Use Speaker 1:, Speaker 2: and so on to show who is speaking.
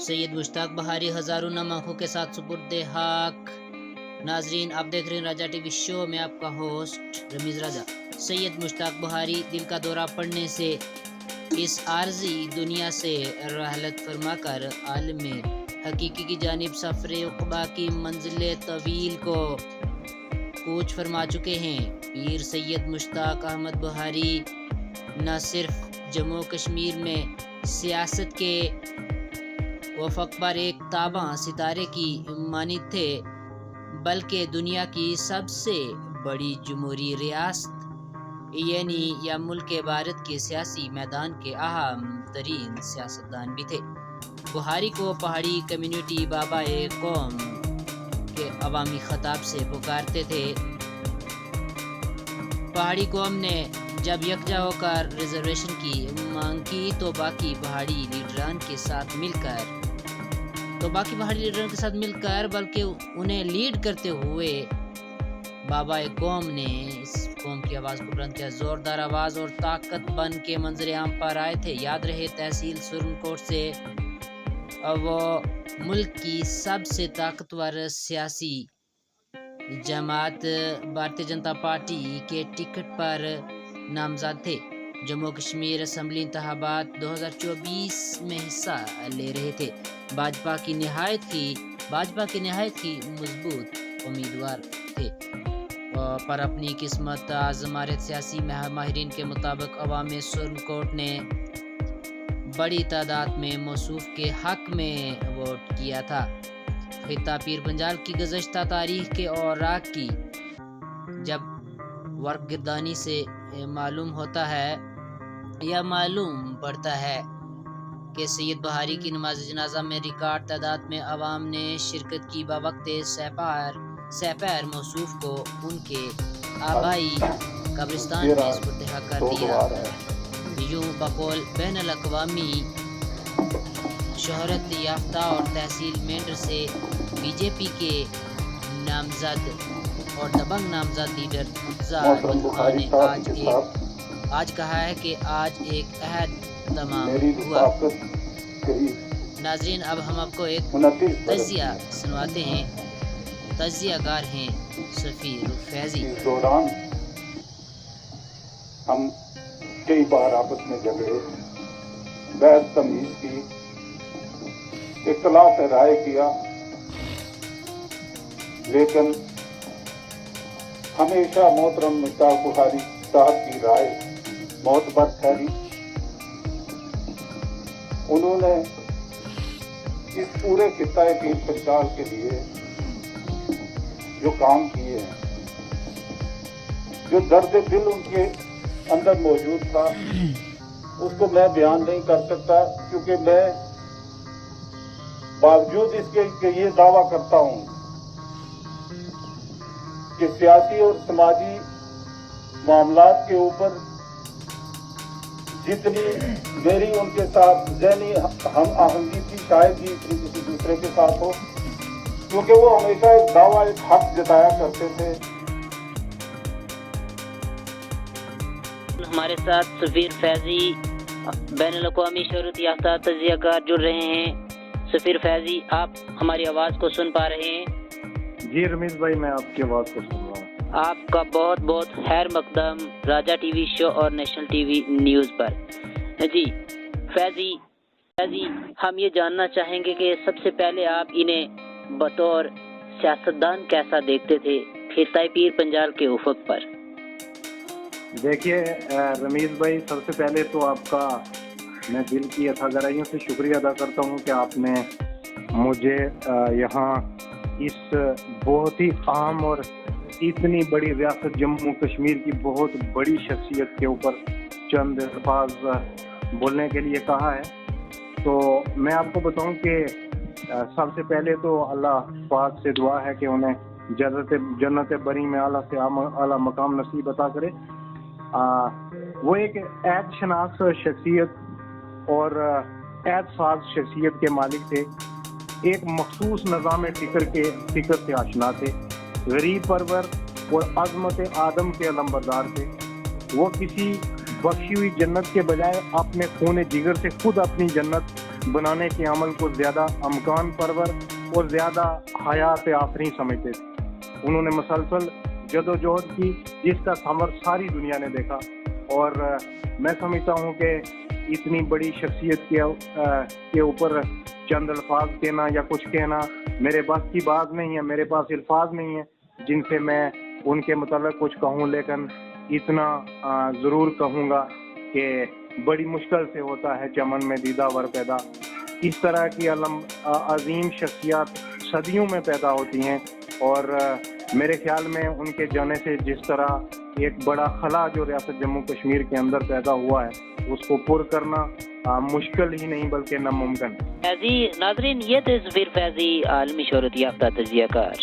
Speaker 1: सैयद मुश्ताक बहारी हजारों नम आंखों के साथ सुपुर्द हक। नाजरीन, आप देख रहे हैं राजा टीवी शो में आपका होस्ट रमीज राजा। सैयद मुश्ताक बहारी दिल का दौरा पड़ने से इस आर्जी दुनिया से रहलत फरमाकर आलम हकीकी की जानिब सफ़र उक़बा की मंजिल तवील को कूच फरमा चुके हैं। पीर सैयद मुश्ताक अहमद बहारी न सिर्फ जम्मू कश्मीर में सियासत के वफ़क़ पर एक ताबा सितारे की मानिद थे, बल्कि दुनिया की सबसे बड़ी जमहूरी रियासत यानी या मुल्क भारत के सियासी मैदान के अहम तरीन सियासतदान भी थे। बुहारी को पहाड़ी कम्युनिटी बाबा कौम के अवामी खिताब से पुकारते थे। पहाड़ी कौम ने जब यकजा होकर रिजर्वेशन की मांग की तो बाकी पहाड़ी लीडरान के साथ मिलकर बल्कि उन्हें लीड करते हुए बाबा कौम ने इस कौम की आवाज़ को बुलंद किया। ज़ोरदार आवाज़ और ताकत बन के मंजर आम पर आए थे। याद रहे तहसील सुरनकोट से वो मुल्क की सबसे ताकतवर सियासी जमात भारतीय जनता पार्टी के टिकट पर नामजद थे। जम्मू कश्मीर असम्बली इंतखाबात 2024 में हिस्सा ले रहे थे। भाजपा की नहायत ही मजबूत उम्मीदवार थे, पर अपनी किस्मत आज़मा रहे सियासी माहिरीन के मुताबिक अवाम सुरनकोट ने बड़ी तादाद में मौसूफ के हक में वोट किया था। खिता पीर पंजाल की गुज़श्ता तारीख के औराक की जब वर्कगिरदानी से मालूम पड़ता है कि सैयद बहारी की नमाज जनाजा में रिकॉर्ड तादाद में अवाम ने शिरकत की। बवक्त सैपैर मौसूफ को उनके आबाई कब्रिस्तान में सुपुर्द हक कर दिया। यूं बकौल बैनुल अक़वामी शोहरत याफ्ता और तहसील मेंढर से बीजेपी के नामजद और दबंग नामजद लीडर खान ने आज कहा है कि आज एक अहद तमाम हुआ। नाजरीन, अब हम आपको एक तज़िया सुनवाते हैं। तज़ियागार हैं सफ़ीर फैज़ी।
Speaker 2: इस दौरान हम कई बार आपस में झगड़े, बहस तमीज़ की, इख्तिलाफ राय किया, लेकिन हमेशा मोहतरम मुश्ताक बहारी साहब की राय मोतबर ठहरी। उन्होंने इस पूरे खित्ता पीर पंजाल के लिए जो काम किए हैं, जो दर्द दिल उनके अंदर मौजूद था, उसको मैं बयान नहीं कर सकता, क्योंकि मैं बावजूद इसके कि ये दावा करता हूं कि सियासी और समाजी मामलात के ऊपर जितनी मेरी उनके साथ ज़हनी हम आहंगी थी, शायद ही इतनी किसी दूसरे के साथ हो, क्योंकि वो हमेशा एक दावा, एक हक जताया करते थे।
Speaker 1: हमारे साथ सफ़ीर फैज़ी बैनुल अक़वामी शोहरत याफ्ता तज़ियागार जुड़ रहे हैं। सफ़ीर फैज़ी, आप हमारी आवाज़ को सुन पा रहे हैं?
Speaker 2: जी रमीज भाई, मैं आपकी आवाज़ को सुन रहा हूँ।
Speaker 1: आपका बहुत बहुत खैर मकदम राजा टीवी शो और नेशनल टीवी न्यूज़ पर। जी फैज़ी, हम ये जानना चाहेंगे कि सबसे पहले आप इन्हें बतौर सियासतदान कैसा देखते थे खित्ता पीर पंजाल के उफ़क़ पर?
Speaker 2: देखिए रमीज भाई, सबसे पहले तो आपका मैं दिल की अथागराइयों से शुक्रिया अदा करता हूँ कि आपने मुझे यहाँ इस बहुत ही अहम और इतनी बड़ी रियासत जम्मू कश्मीर की बहुत बड़ी शख्सियत के ऊपर चंद अल्फाज बोलने के लिए कहा है। तो मैं आपको बताऊं कि सबसे पहले तो अल्लाह पाक से दुआ है कि उन्हें जन्नत बरी में आला से आला मकाम नसीब अता करे। वो एक ऐद शनास शख्सियत और ऐद साज शख्सियत के मालिक थे। एक मखसूस निज़ाम फ़िक्र से आशना थे, गरीब परवर और अज़मत आदम के अलंबरदार थे। वो किसी बख्शी हुई जन्नत के बजाय अपने खून जिगर से खुद अपनी जन्नत बनाने के अमल को ज़्यादा अमकान परवर और ज़्यादा हयात आफरी समझते थे। उन्होंने मसलसल जदोजहद की, जिसका समर सारी दुनिया ने देखा। और मैं समझता हूँ कि इतनी बड़ी शख्सियत के ऊपर चंद अल्फाज कहना या कुछ कहना मेरे बस की बात नहीं है, मेरे पास अल्फाज नहीं है जिनसे मैं उनके मतलब कुछ कहूँ, लेकिन इतना ज़रूर कहूँगा कि बड़ी मुश्किल से होता है चमन में दीदावर पैदा। इस तरह की अजीम शख्सियत सदियों में पैदा होती हैं, और मेरे ख्याल में उनके जाने से जिस तरह एक बड़ा खला जो रियासत जम्मू कश्मीर के अंदर पैदा हुआ है, उसको पुर करना मुश्किल ही नहीं बल्कि नामुमकिन।
Speaker 1: फैजी नाजरीन, ये थे ज़फ़ीर फैजी, आलमी शोहरत याफ्ता तजियाकार।